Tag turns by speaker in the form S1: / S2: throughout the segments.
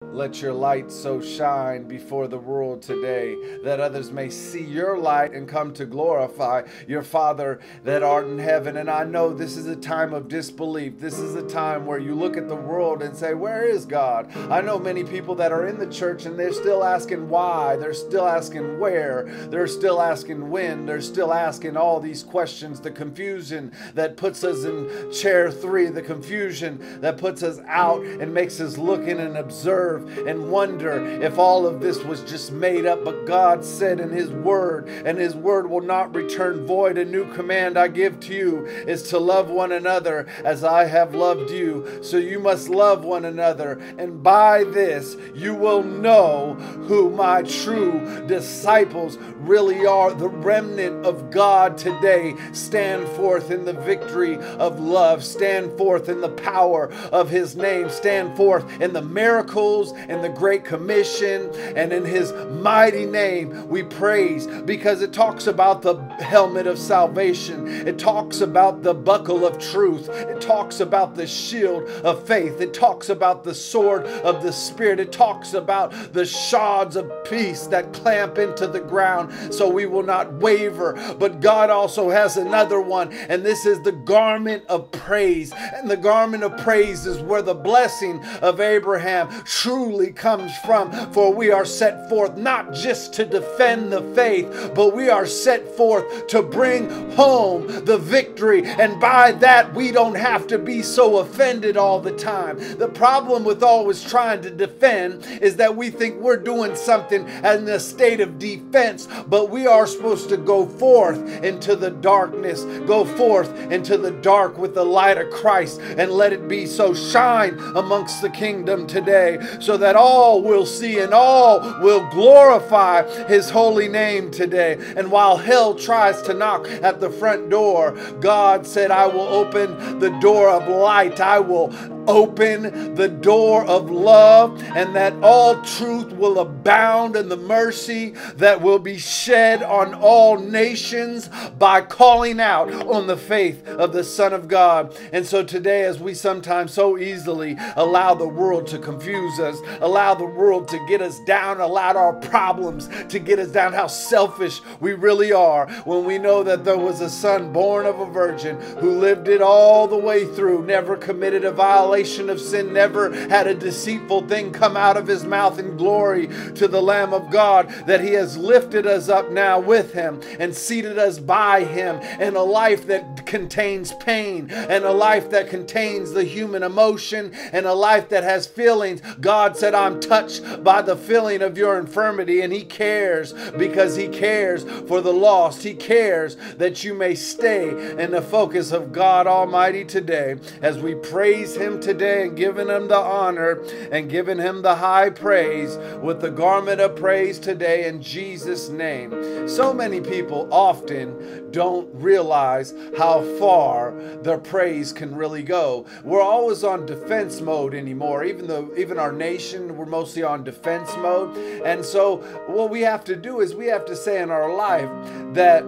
S1: Let your light so shine before the world today that others may see your light and come to glorify your Father that art in heaven. And I know this is a time of disbelief. This is a time where you look at the world and say, where is God? I know many people that are in the church and they're still asking why. They're still asking where. They're still asking when. They're still asking all these questions. The confusion that puts us in chair 3, the confusion that puts us out and makes us look in and observe and wonder if all of this was just made up. But God said in His Word, and His Word will not return void. A new command I give to you is to love one another as I have loved you. So you must love one another. And by this you will know who my true disciples really are. The remnant of God today stand forth in the victory of love. Stand forth in the power of His name. Stand forth in the miracles and the Great Commission, and in His mighty name we praise, because it talks about the helmet of salvation. It talks about the buckle of truth. It talks about the shield of faith. It talks about the sword of the Spirit. It talks about the shods of peace that clamp into the ground so we will not waver. But God also has another one, and this is the garment of praise. And the garment of praise is where the blessing of Abraham truly comes from. For we are set forth not just to defend the faith, but we are set forth to bring home the victory. And by that, we don't have to be so offended all the time. The problem with always trying to defend is that we think we're doing something in a state of defense, but we are supposed to go forth into the darkness, go forth into the dark with the light of Christ, and let it be so shine amongst the kingdom today, so that all will see and all will glorify His holy name today. And while hell tries to knock at the front door, God said, I will open the door of light. I will open the door of love, and that all truth will abound, and the mercy that will be shed on all nations by calling out on the faith of the Son of God. And so today, as we sometimes so easily allow the world to confuse us, allow the world to get us down, allow our problems to get us down, how selfish we really are when we know that there was a son born of a virgin who lived it all the way through, never committed a violation of sin, never had a deceitful thing come out of his mouth. In glory to the Lamb of God, that He has lifted us up now with Him and seated us by Him in a life that contains pain, and a life that contains the human emotion, and a life that has feelings. God said, I'm touched by the feeling of your infirmity, and He cares, because He cares for the lost. He cares that you may stay in the focus of God Almighty today, as we praise Him today and giving Him the honor and giving Him the high praise with the garment of praise today in Jesus' name. So many people often don't realize how far their praise can really go. We're always on defense mode anymore. Even our nation, we're mostly on defense mode. And so what we have to do is we have to say in our life that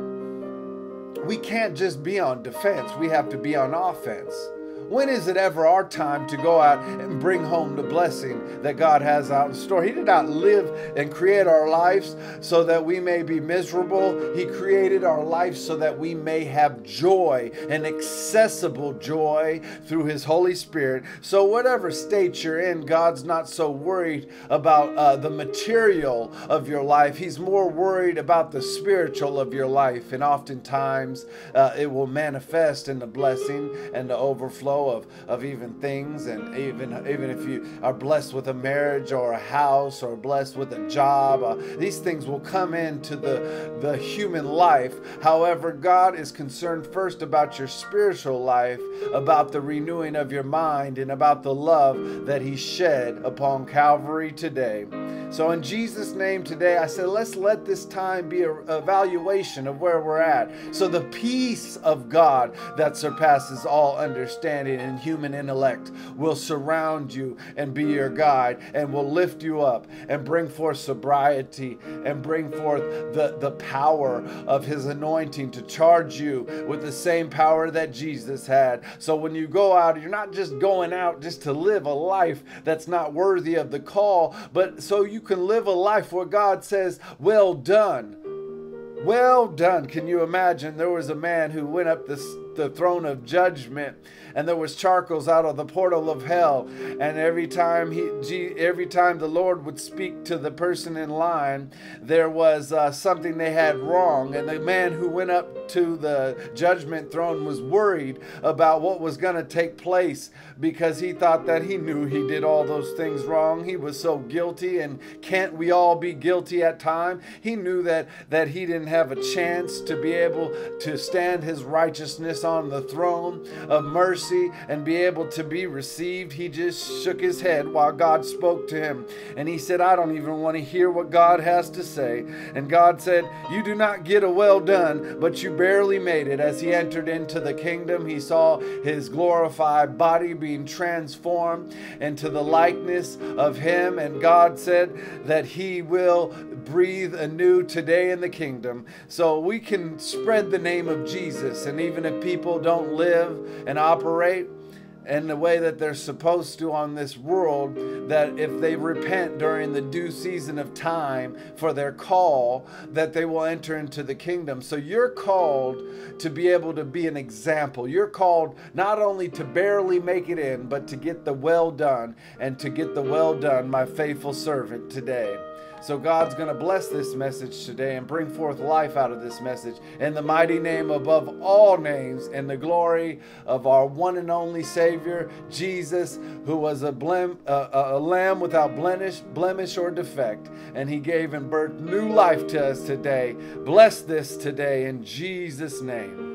S1: we can't just be on defense. We have to be on offense. When is it ever our time to go out and bring home the blessing that God has out in store? He did not live and create our lives so that we may be miserable. He created our lives so that we may have joy, and accessible joy through His Holy Spirit. So whatever state you're in, God's not so worried about the material of your life. He's more worried about the spiritual of your life. And oftentimes it will manifest in the blessing and the overflow of even things. And even if you are blessed with a marriage or a house or blessed with a job, these things will come into the human life. However, God is concerned first about your spiritual life, about the renewing of your mind, and about the love that He shed upon Calvary today. So in Jesus' name today, I said, let's let this time be an evaluation of where we're at. So the peace of God that surpasses all understanding understanding and human intellect will surround you and be your guide, and will lift you up and bring forth sobriety and bring forth the power of his anointing to charge you with the same power that Jesus had. So when you go out, you're not just going out just to live a life that's not worthy of the call, but so you can live a life where God says, well done. Well done. Can you imagine? There was a man who went up the throne of judgment, and there was charcoals out of the portal of hell, and every time the Lord would speak to the person in line, there was something they had wrong, and the man who went up to the judgment throne was worried about what was going to take place, because he thought that he knew he did all those things wrong. He was so guilty, and can't we all be guilty at times? He knew that he didn't have a chance to be able to stand his righteousness on the throne of mercy and be able to be received. He just shook his head while God spoke to him, and he said, I don't even want to hear what God has to say. And God said, you do not get a well done, but you barely made it. As he entered into the kingdom, he saw his glorified body being transformed into the likeness of him, and God said that he will breathe anew today in the kingdom. So we can spread the name of Jesus, and even if people don't live and operate in the way that they're supposed to on this world, that if they repent during the due season of time for their call, that they will enter into the kingdom. So you're called to be able to be an example. You're called not only to barely make it in, but to get the well done, and to get the well done, my faithful servant, today. So God's going to bless this message today and bring forth life out of this message in the mighty name above all names, and the glory of our one and only Savior, Jesus, who was a lamb without blemish or defect. And he gave and birthed new life to us today. Bless this today in Jesus' name.